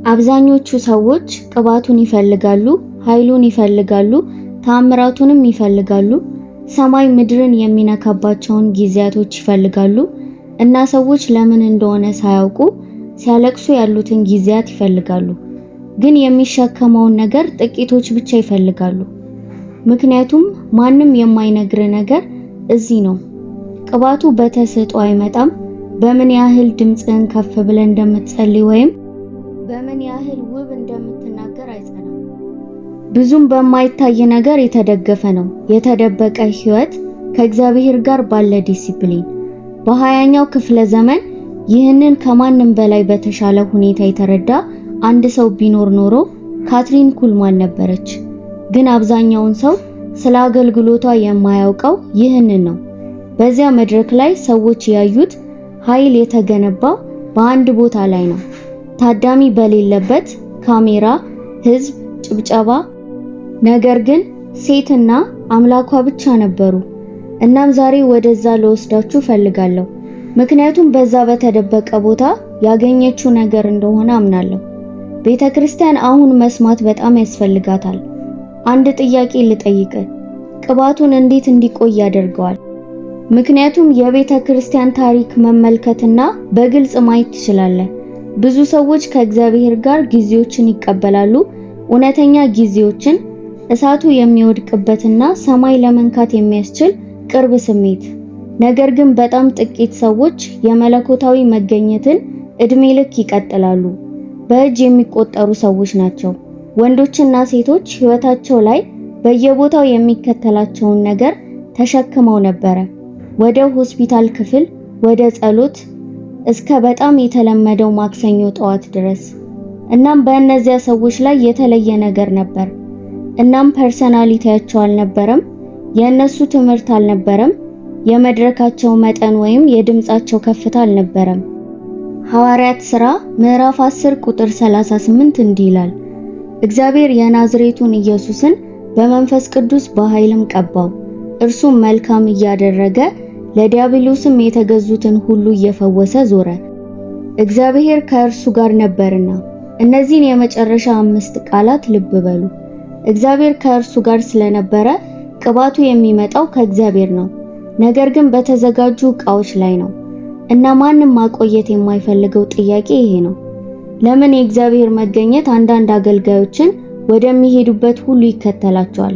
አብዛኞቹ ሰዎች ቅባቱን ይፈልጋሉ፣ ኃይሉን ይፈልጋሉ፣ ተአምራቱንም ይፈልጋሉ፣ ሰማይ ምድርን የሚነካባቸውን ጊዜያቶች ይፈልጋሉ እና ሰዎች ለምን እንደሆነ ሳያውቁ ሲያለቅሱ ያሉትን ጊዜያት ይፈልጋሉ። ግን የሚሸከመውን ነገር ጥቂቶች ብቻ ይፈልጋሉ። ምክንያቱም ማንም የማይነግር ነገር እዚህ ነው። ቅባቱ በተሰጥኦ አይመጣም። በምን ያህል ድምጽን ከፍ ብለን እንደምትጸልይ ወይም በምን ያህል ውብ እንደምትናገር አይጸናም። ብዙም በማይታይ ነገር የተደገፈ ነው። የተደበቀ ህይወት ከእግዚአብሔር ጋር ባለ ዲሲፕሊን። በ20ኛው ክፍለ ዘመን ይህንን ከማንም በላይ በተሻለ ሁኔታ የተረዳ አንድ ሰው ቢኖር ኖሮ ካትሪን ኩልማን ነበረች። ግን አብዛኛውን ሰው ስለ አገልግሎቷ የማያውቀው ይህንን ነው። በዚያ መድረክ ላይ ሰዎች ያዩት ኃይል የተገነባው በአንድ ቦታ ላይ ነው። ታዳሚ በሌለበት፣ ካሜራ፣ ህዝብ፣ ጭብጨባ። ነገር ግን ሴትና አምላኳ ብቻ ነበሩ። እናም ዛሬ ወደዛ ልወስዳችሁ ፈልጋለሁ። ምክንያቱም በዛ በተደበቀ ቦታ ያገኘችው ነገር እንደሆነ አምናለሁ። ቤተክርስቲያን አሁን መስማት በጣም ያስፈልጋታል። አንድ ጥያቄ ልጠይቅ። ቅባቱን እንዴት እንዲቆይ ያደርገዋል? ምክንያቱም የቤተክርስቲያን ታሪክ መመልከትና በግልጽ ማየት ትችላለህ። ብዙ ሰዎች ከእግዚአብሔር ጋር ጊዜዎችን ይቀበላሉ፣ እውነተኛ ጊዜዎችን፣ እሳቱ የሚወድቅበትና ሰማይ ለመንካት የሚያስችል ቅርብ ስሜት። ነገር ግን በጣም ጥቂት ሰዎች የመለኮታዊ መገኘትን እድሜ ልክ ይቀጥላሉ። በእጅ የሚቆጠሩ ሰዎች ናቸው። ወንዶችና ሴቶች ህይወታቸው ላይ በየቦታው የሚከተላቸውን ነገር ተሸክመው ነበረ። ወደ ሆስፒታል ክፍል፣ ወደ ጸሎት፣ እስከ በጣም የተለመደው ማክሰኞ ጠዋት ድረስ። እናም በእነዚያ ሰዎች ላይ የተለየ ነገር ነበር። እናም ፐርሰናሊቲያቸው አልነበረም፣ የእነሱ ትምህርት አልነበረም፣ የመድረካቸው መጠን ወይም የድምጻቸው ከፍታ አልነበረም። ሐዋርያት ሥራ ምዕራፍ 10 ቁጥር 38 እንዲህ ይላል፣ እግዚአብሔር የናዝሬቱን ኢየሱስን በመንፈስ ቅዱስ በኃይልም ቀባው፣ እርሱም መልካም እያደረገ ለዲያብሎስም የተገዙትን ሁሉ እየፈወሰ ዞረ፣ እግዚአብሔር ከእርሱ ጋር ነበርና። እነዚህን የመጨረሻ 5 ቃላት ልብ በሉ። እግዚአብሔር ከእርሱ ጋር ስለነበረ ቅባቱ የሚመጣው ከእግዚአብሔር ነው፣ ነገር ግን በተዘጋጁ ዕቃዎች ላይ ነው። እና ማንም ማቆየት የማይፈልገው ጥያቄ ይሄ ነው። ለምን የእግዚአብሔር መገኘት አንዳንድ አገልጋዮችን ወደሚሄዱበት ሁሉ ይከተላቸዋል፣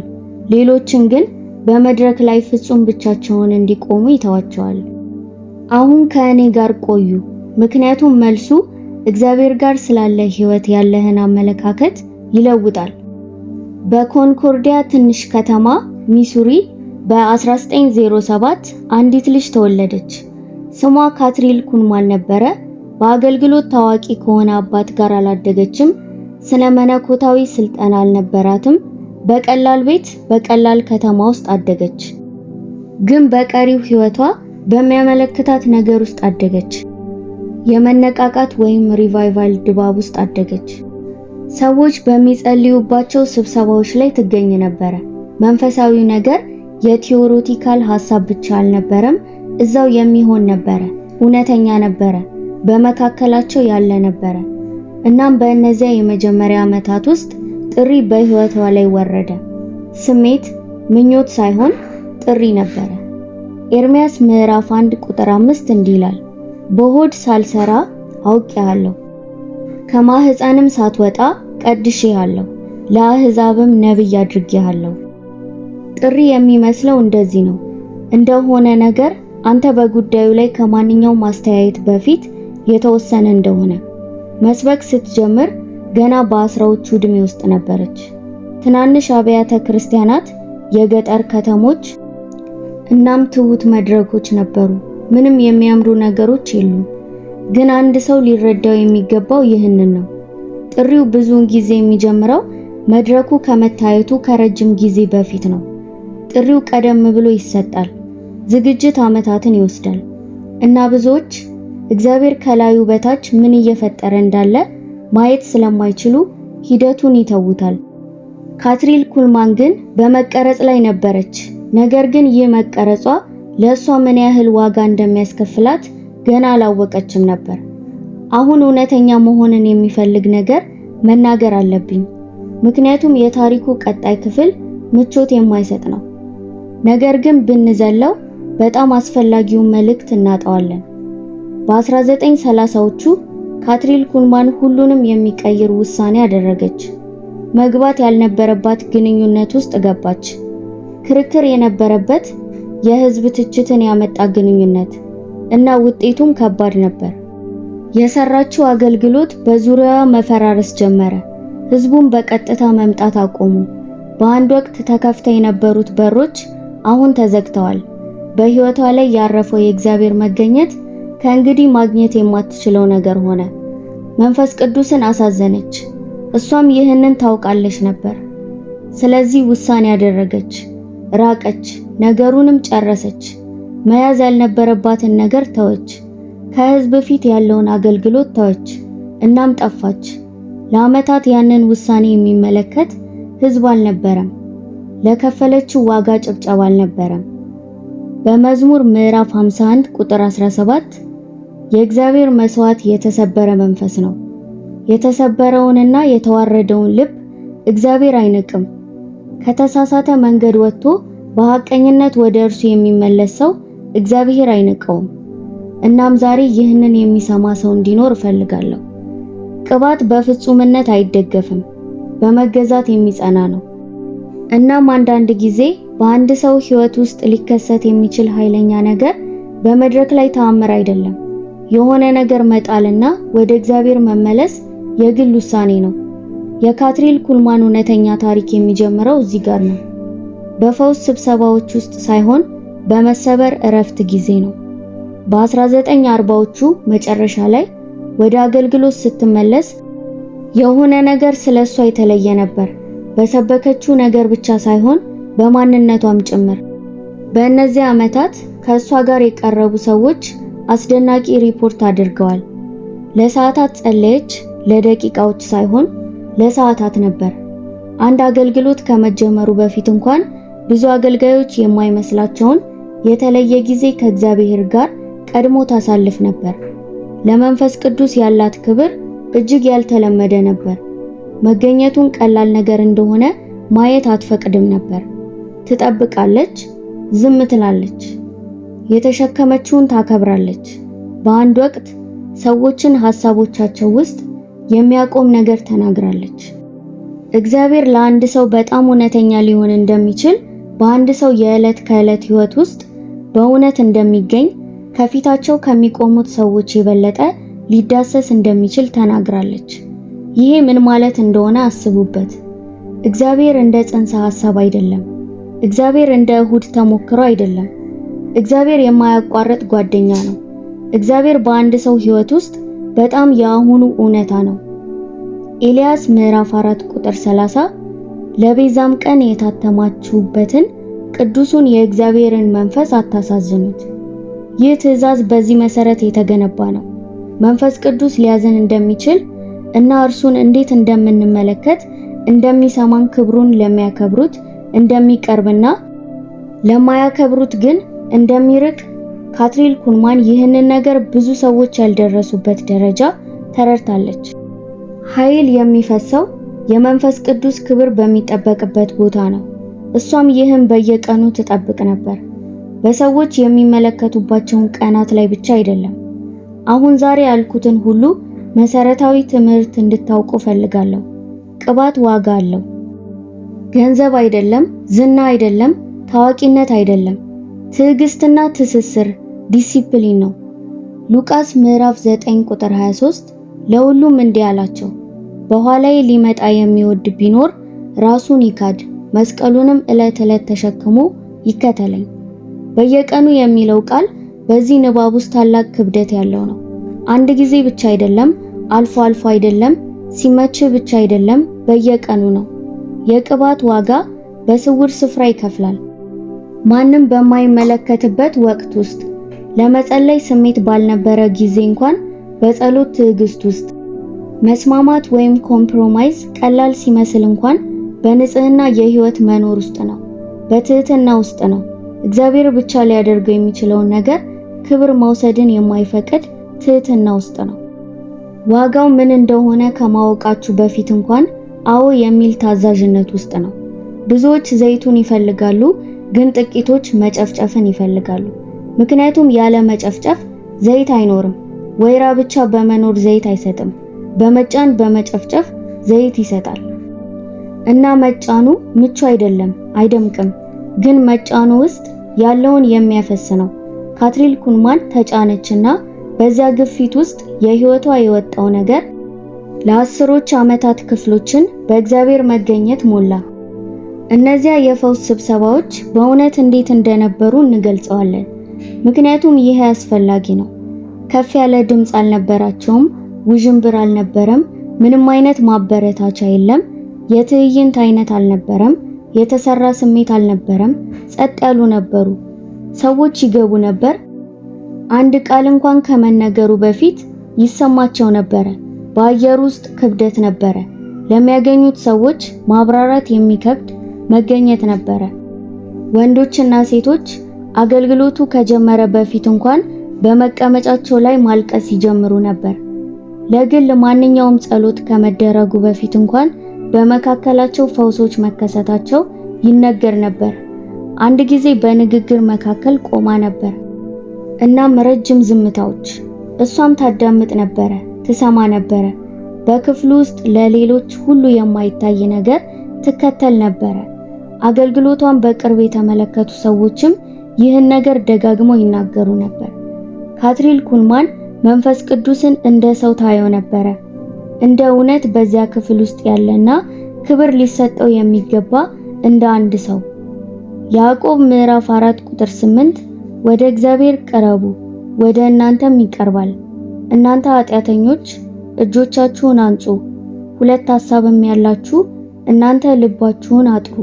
ሌሎችን ግን በመድረክ ላይ ፍጹም ብቻቸውን እንዲቆሙ ይተዋቸዋል? አሁን ከእኔ ጋር ቆዩ፣ ምክንያቱም መልሱ እግዚአብሔር ጋር ስላለ ህይወት ያለህን አመለካከት ይለውጣል። በኮንኮርዲያ ትንሽ ከተማ ሚሱሪ በ1907 አንዲት ልጅ ተወለደች። ስሟ ካትሪን ኩልማን ነበረ። በአገልግሎት ታዋቂ ከሆነ አባት ጋር አላደገችም። ስነ መለኮታዊ ስልጠና አልነበራትም። በቀላል ቤት በቀላል ከተማ ውስጥ አደገች። ግን በቀሪው ህይወቷ በሚያመለክታት ነገር ውስጥ አደገች። የመነቃቃት ወይም ሪቫይቫል ድባብ ውስጥ አደገች። ሰዎች በሚጸልዩባቸው ስብሰባዎች ላይ ትገኝ ነበረ። መንፈሳዊው ነገር የቲዎሪቲካል ሐሳብ ብቻ አልነበረም፣ እዛው የሚሆን ነበረ፣ እውነተኛ ነበረ፣ በመካከላቸው ያለ ነበረ። እናም በእነዚያ የመጀመሪያ ዓመታት ውስጥ ጥሪ በህይወቷ ላይ ወረደ። ስሜት፣ ምኞት ሳይሆን ጥሪ ነበረ። ኤርምያስ ምዕራፍ 1 ቁጥር 5 እንዲህ ይላል፣ በሆድ ሳልሰራ አውቄሃለሁ፣ ከማህፀንም ሳትወጣ ቀድሼሃለሁ፣ ለአሕዛብም ነብይ አድርጌሃለሁ። ጥሪ የሚመስለው እንደዚህ ነው። እንደሆነ ነገር አንተ በጉዳዩ ላይ ከማንኛውም ማስተያየት በፊት የተወሰነ እንደሆነ። መስበክ ስትጀምር ገና በአስራዎቹ ዕድሜ ውስጥ ነበረች። ትናንሽ አብያተ ክርስቲያናት፣ የገጠር ከተሞች፣ እናም ትሁት መድረኮች ነበሩ። ምንም የሚያምሩ ነገሮች የሉም። ግን አንድ ሰው ሊረዳው የሚገባው ይህንን ነው። ጥሪው ብዙውን ጊዜ የሚጀምረው መድረኩ ከመታየቱ ከረጅም ጊዜ በፊት ነው። ጥሪው ቀደም ብሎ ይሰጣል። ዝግጅት ዓመታትን ይወስዳል እና ብዙዎች እግዚአብሔር ከላዩ በታች ምን እየፈጠረ እንዳለ ማየት ስለማይችሉ ሂደቱን ይተውታል። ካትሪን ኩልማን ግን በመቀረጽ ላይ ነበረች። ነገር ግን ይህ መቀረጿ ለእሷ ምን ያህል ዋጋ እንደሚያስከፍላት ገና አላወቀችም ነበር። አሁን እውነተኛ መሆንን የሚፈልግ ነገር መናገር አለብኝ። ምክንያቱም የታሪኩ ቀጣይ ክፍል ምቾት የማይሰጥ ነው። ነገር ግን ብንዘለው በጣም አስፈላጊውን መልእክት እናጣዋለን። በ1930ዎቹ ካትሪን ኩልማን ሁሉንም የሚቀይር ውሳኔ አደረገች። መግባት ያልነበረባት ግንኙነት ውስጥ ገባች። ክርክር የነበረበት የህዝብ ትችትን ያመጣ ግንኙነት እና ውጤቱም ከባድ ነበር። የሰራችው አገልግሎት በዙሪያዋ መፈራረስ ጀመረ። ህዝቡን በቀጥታ መምጣት አቆሙ። በአንድ ወቅት ተከፍተው የነበሩት በሮች አሁን ተዘግተዋል። በህይወቷ ላይ ያረፈው የእግዚአብሔር መገኘት ከእንግዲህ ማግኘት የማትችለው ነገር ሆነ። መንፈስ ቅዱስን አሳዘነች። እሷም ይህንን ታውቃለች ነበር። ስለዚህ ውሳኔ ያደረገች፣ ራቀች፣ ነገሩንም ጨረሰች። መያዝ ያልነበረባትን ነገር ተወች። ከህዝብ ፊት ያለውን አገልግሎት ተወች። እናም ጠፋች። ለዓመታት ያንን ውሳኔ የሚመለከት ህዝብ አልነበረም። ለከፈለችው ዋጋ ጭብጨባ አልነበረም። በመዝሙር ምዕራፍ 51 ቁጥር 17 የእግዚአብሔር መስዋዕት የተሰበረ መንፈስ ነው። የተሰበረውንና የተዋረደውን ልብ እግዚአብሔር አይንቅም። ከተሳሳተ መንገድ ወጥቶ በሐቀኝነት ወደ እርሱ የሚመለስ ሰው እግዚአብሔር አይንቀውም። እናም ዛሬ ይህንን የሚሰማ ሰው እንዲኖር እፈልጋለሁ። ቅባት በፍጹምነት አይደገፍም፣ በመገዛት የሚጸና ነው። እናም አንዳንድ ጊዜ በአንድ ሰው ህይወት ውስጥ ሊከሰት የሚችል ኃይለኛ ነገር በመድረክ ላይ ተአምር አይደለም። የሆነ ነገር መጣልና ወደ እግዚአብሔር መመለስ የግል ውሳኔ ነው። የካትሪን ኩልማን እውነተኛ ታሪክ የሚጀምረው እዚህ ጋር ነው። በፈውስ ስብሰባዎች ውስጥ ሳይሆን በመሰበር እረፍት ጊዜ ነው። በ1940ዎቹ መጨረሻ ላይ ወደ አገልግሎት ስትመለስ የሆነ ነገር ስለሷ የተለየ ነበር። በሰበከችው ነገር ብቻ ሳይሆን በማንነቷም ጭምር። በእነዚህ ዓመታት ከእሷ ጋር የቀረቡ ሰዎች አስደናቂ ሪፖርት አድርገዋል። ለሰዓታት ጸለየች፣ ለደቂቃዎች ሳይሆን ለሰዓታት ነበር። አንድ አገልግሎት ከመጀመሩ በፊት እንኳን ብዙ አገልጋዮች የማይመስላቸውን የተለየ ጊዜ ከእግዚአብሔር ጋር ቀድሞ ታሳልፍ ነበር። ለመንፈስ ቅዱስ ያላት ክብር እጅግ ያልተለመደ ነበር። መገኘቱን ቀላል ነገር እንደሆነ ማየት አትፈቅድም ነበር። ትጠብቃለች፣ ዝም ትላለች፣ የተሸከመችውን ታከብራለች። በአንድ ወቅት ሰዎችን ሐሳቦቻቸው ውስጥ የሚያቆም ነገር ተናግራለች። እግዚአብሔር ለአንድ ሰው በጣም እውነተኛ ሊሆን እንደሚችል፣ በአንድ ሰው የዕለት ከዕለት ህይወት ውስጥ በእውነት እንደሚገኝ፣ ከፊታቸው ከሚቆሙት ሰዎች የበለጠ ሊዳሰስ እንደሚችል ተናግራለች። ይሄ ምን ማለት እንደሆነ አስቡበት። እግዚአብሔር እንደ ጽንሰ ሐሳብ አይደለም። እግዚአብሔር እንደ እሁድ ተሞክሮ አይደለም። እግዚአብሔር የማያቋርጥ ጓደኛ ነው። እግዚአብሔር በአንድ ሰው ህይወት ውስጥ በጣም የአሁኑ እውነታ ነው። ኤልያስ ምዕራፍ 4 ቁጥር 30 ለቤዛም ቀን የታተማችሁበትን ቅዱሱን የእግዚአብሔርን መንፈስ አታሳዝኑት። ይህ ትእዛዝ በዚህ መሰረት የተገነባ ነው። መንፈስ ቅዱስ ሊያዝን እንደሚችል እና እርሱን እንዴት እንደምንመለከት እንደሚሰማን፣ ክብሩን ለሚያከብሩት እንደሚቀርብና ለማያከብሩት ግን እንደሚርቅ ካትሪን ኩልማን ይህንን ነገር ብዙ ሰዎች ያልደረሱበት ደረጃ ተረድታለች። ኃይል የሚፈሰው የመንፈስ ቅዱስ ክብር በሚጠበቅበት ቦታ ነው። እሷም ይህን በየቀኑ ትጠብቅ ነበር። በሰዎች የሚመለከቱባቸውን ቀናት ላይ ብቻ አይደለም። አሁን ዛሬ ያልኩትን ሁሉ መሰረታዊ ትምህርት እንድታውቁ ፈልጋለሁ። ቅባት ዋጋ አለው። ገንዘብ አይደለም፣ ዝና አይደለም፣ ታዋቂነት አይደለም። ትዕግስትና ትስስር፣ ዲሲፕሊን ነው። ሉቃስ ምዕራፍ 9 ቁጥር 23 ለሁሉም እንዲህ አላቸው፣ በኋላዬ ሊመጣ የሚወድ ቢኖር ራሱን ይካድ፣ መስቀሉንም ዕለት ዕለት ተሸክሞ ይከተለኝ። በየቀኑ የሚለው ቃል በዚህ ንባብ ውስጥ ታላቅ ክብደት ያለው ነው። አንድ ጊዜ ብቻ አይደለም፣ አልፎ አልፎ አይደለም፣ ሲመች ብቻ አይደለም፣ በየቀኑ ነው። የቅባት ዋጋ በስውር ስፍራ ይከፍላል። ማንም በማይመለከትበት ወቅት ውስጥ፣ ለመጸለይ ስሜት ባልነበረ ጊዜ እንኳን በጸሎት ትዕግስት ውስጥ፣ መስማማት ወይም ኮምፕሮማይዝ ቀላል ሲመስል እንኳን በንጽህና የህይወት መኖር ውስጥ ነው። በትህትና ውስጥ ነው። እግዚአብሔር ብቻ ሊያደርገው የሚችለውን ነገር ክብር መውሰድን የማይፈቅድ ትህትና ውስጥ ነው። ዋጋው ምን እንደሆነ ከማወቃችሁ በፊት እንኳን አዎ የሚል ታዛዥነት ውስጥ ነው። ብዙዎች ዘይቱን ይፈልጋሉ፣ ግን ጥቂቶች መጨፍጨፍን ይፈልጋሉ። ምክንያቱም ያለ መጨፍጨፍ ዘይት አይኖርም። ወይራ ብቻ በመኖር ዘይት አይሰጥም። በመጫን በመጨፍጨፍ ዘይት ይሰጣል። እና መጫኑ ምቹ አይደለም፣ አይደምቅም፣ ግን መጫኑ ውስጥ ያለውን የሚያፈስ ነው። ካትሪል ኩልማን ተጫነችና በዚያ ግፊት ውስጥ የህይወቷ የወጣው ነገር ለአስሮች ዓመታት ክፍሎችን በእግዚአብሔር መገኘት ሞላ። እነዚያ የፈውስ ስብሰባዎች በእውነት እንዴት እንደነበሩ እንገልጸዋለን። ምክንያቱም ይሄ አስፈላጊ ነው። ከፍ ያለ ድምፅ አልነበራቸውም፣ ውዥንብር አልነበረም፣ ምንም አይነት ማበረታቻ የለም፣ የትዕይንት አይነት አልነበረም፣ የተሰራ ስሜት አልነበረም። ጸጥ ያሉ ነበሩ። ሰዎች ይገቡ ነበር። አንድ ቃል እንኳን ከመነገሩ በፊት ይሰማቸው ነበረ። በአየር ውስጥ ክብደት ነበረ። ለሚያገኙት ሰዎች ማብራራት የሚከብድ መገኘት ነበረ። ወንዶችና ሴቶች አገልግሎቱ ከጀመረ በፊት እንኳን በመቀመጫቸው ላይ ማልቀስ ይጀምሩ ነበር። ለግል ማንኛውም ጸሎት ከመደረጉ በፊት እንኳን በመካከላቸው ፈውሶች መከሰታቸው ይነገር ነበር። አንድ ጊዜ በንግግር መካከል ቆማ ነበር። እናም ረጅም ዝምታዎች። እሷም ታዳምጥ ነበረ፣ ትሰማ ነበረ። በክፍሉ ውስጥ ለሌሎች ሁሉ የማይታይ ነገር ትከተል ነበረ። አገልግሎቷን በቅርብ የተመለከቱ ሰዎችም ይህን ነገር ደጋግመው ይናገሩ ነበር። ካትሪል ኩልማን መንፈስ ቅዱስን እንደ ሰው ታየው ነበረ። እንደ እውነት በዚያ ክፍል ውስጥ ያለና ክብር ሊሰጠው የሚገባ እንደ አንድ ሰው። ያዕቆብ ምዕራፍ 4 ቁጥር 8 ወደ እግዚአብሔር ቅረቡ፣ ወደ እናንተም ይቀርባል። እናንተ ኃጢአተኞች እጆቻችሁን አንጹ፣ ሁለት ሐሳብም ያላችሁ እናንተ ልባችሁን አጥሩ።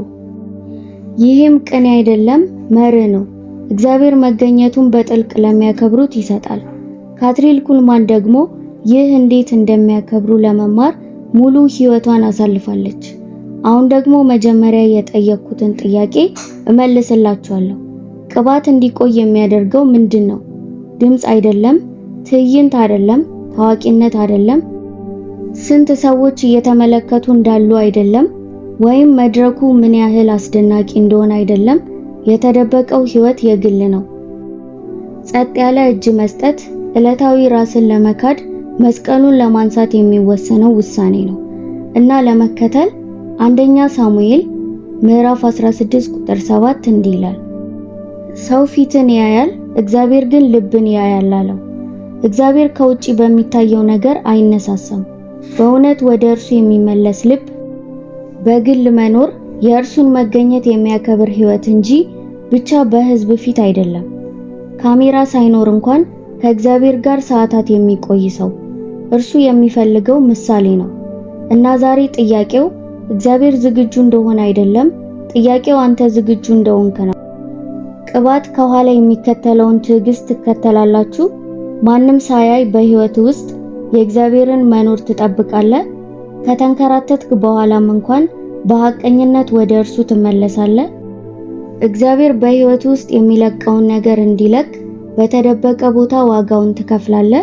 ይህም ቅኔ አይደለም፣ መርህ ነው። እግዚአብሔር መገኘቱን በጥልቅ ለሚያከብሩት ይሰጣል። ካትሪል ኩልማን ደግሞ ይህ እንዴት እንደሚያከብሩ ለመማር ሙሉ ሕይወቷን አሳልፋለች። አሁን ደግሞ መጀመሪያ የጠየቅኩትን ጥያቄ እመልስላችኋለሁ። ቅባት እንዲቆይ የሚያደርገው ምንድን ነው? ድምፅ አይደለም፣ ትዕይንት አይደለም፣ ታዋቂነት አይደለም፣ ስንት ሰዎች እየተመለከቱ እንዳሉ አይደለም፣ ወይም መድረኩ ምን ያህል አስደናቂ እንደሆነ አይደለም። የተደበቀው ሕይወት የግል ነው። ጸጥ ያለ እጅ መስጠት፣ ዕለታዊ ራስን ለመካድ መስቀሉን ለማንሳት የሚወሰነው ውሳኔ ነው እና ለመከተል አንደኛ ሳሙኤል ምዕራፍ 16 ቁጥር 7 እንዲህ ይላል፣ ሰው ፊትን ያያል፣ እግዚአብሔር ግን ልብን ያያል አለው። እግዚአብሔር ከውጪ በሚታየው ነገር አይነሳሳም። በእውነት ወደ እርሱ የሚመለስ ልብ፣ በግል መኖር፣ የእርሱን መገኘት የሚያከብር ሕይወት እንጂ ብቻ በሕዝብ ፊት አይደለም። ካሜራ ሳይኖር እንኳን ከእግዚአብሔር ጋር ሰዓታት የሚቆይ ሰው እርሱ የሚፈልገው ምሳሌ ነው። እና ዛሬ ጥያቄው እግዚአብሔር ዝግጁ እንደሆነ አይደለም፣ ጥያቄው አንተ ዝግጁ እንደሆንክ ነው። ቅባት ከኋላ የሚከተለውን ትዕግስት ትከተላላችሁ። ማንም ሳያይ በሕይወት ውስጥ የእግዚአብሔርን መኖር ትጠብቃለህ። ከተንከራተትክ በኋላም እንኳን በሐቀኝነት ወደ እርሱ ትመለሳለህ። እግዚአብሔር በሕይወት ውስጥ የሚለቀውን ነገር እንዲለቅ በተደበቀ ቦታ ዋጋውን ትከፍላለህ።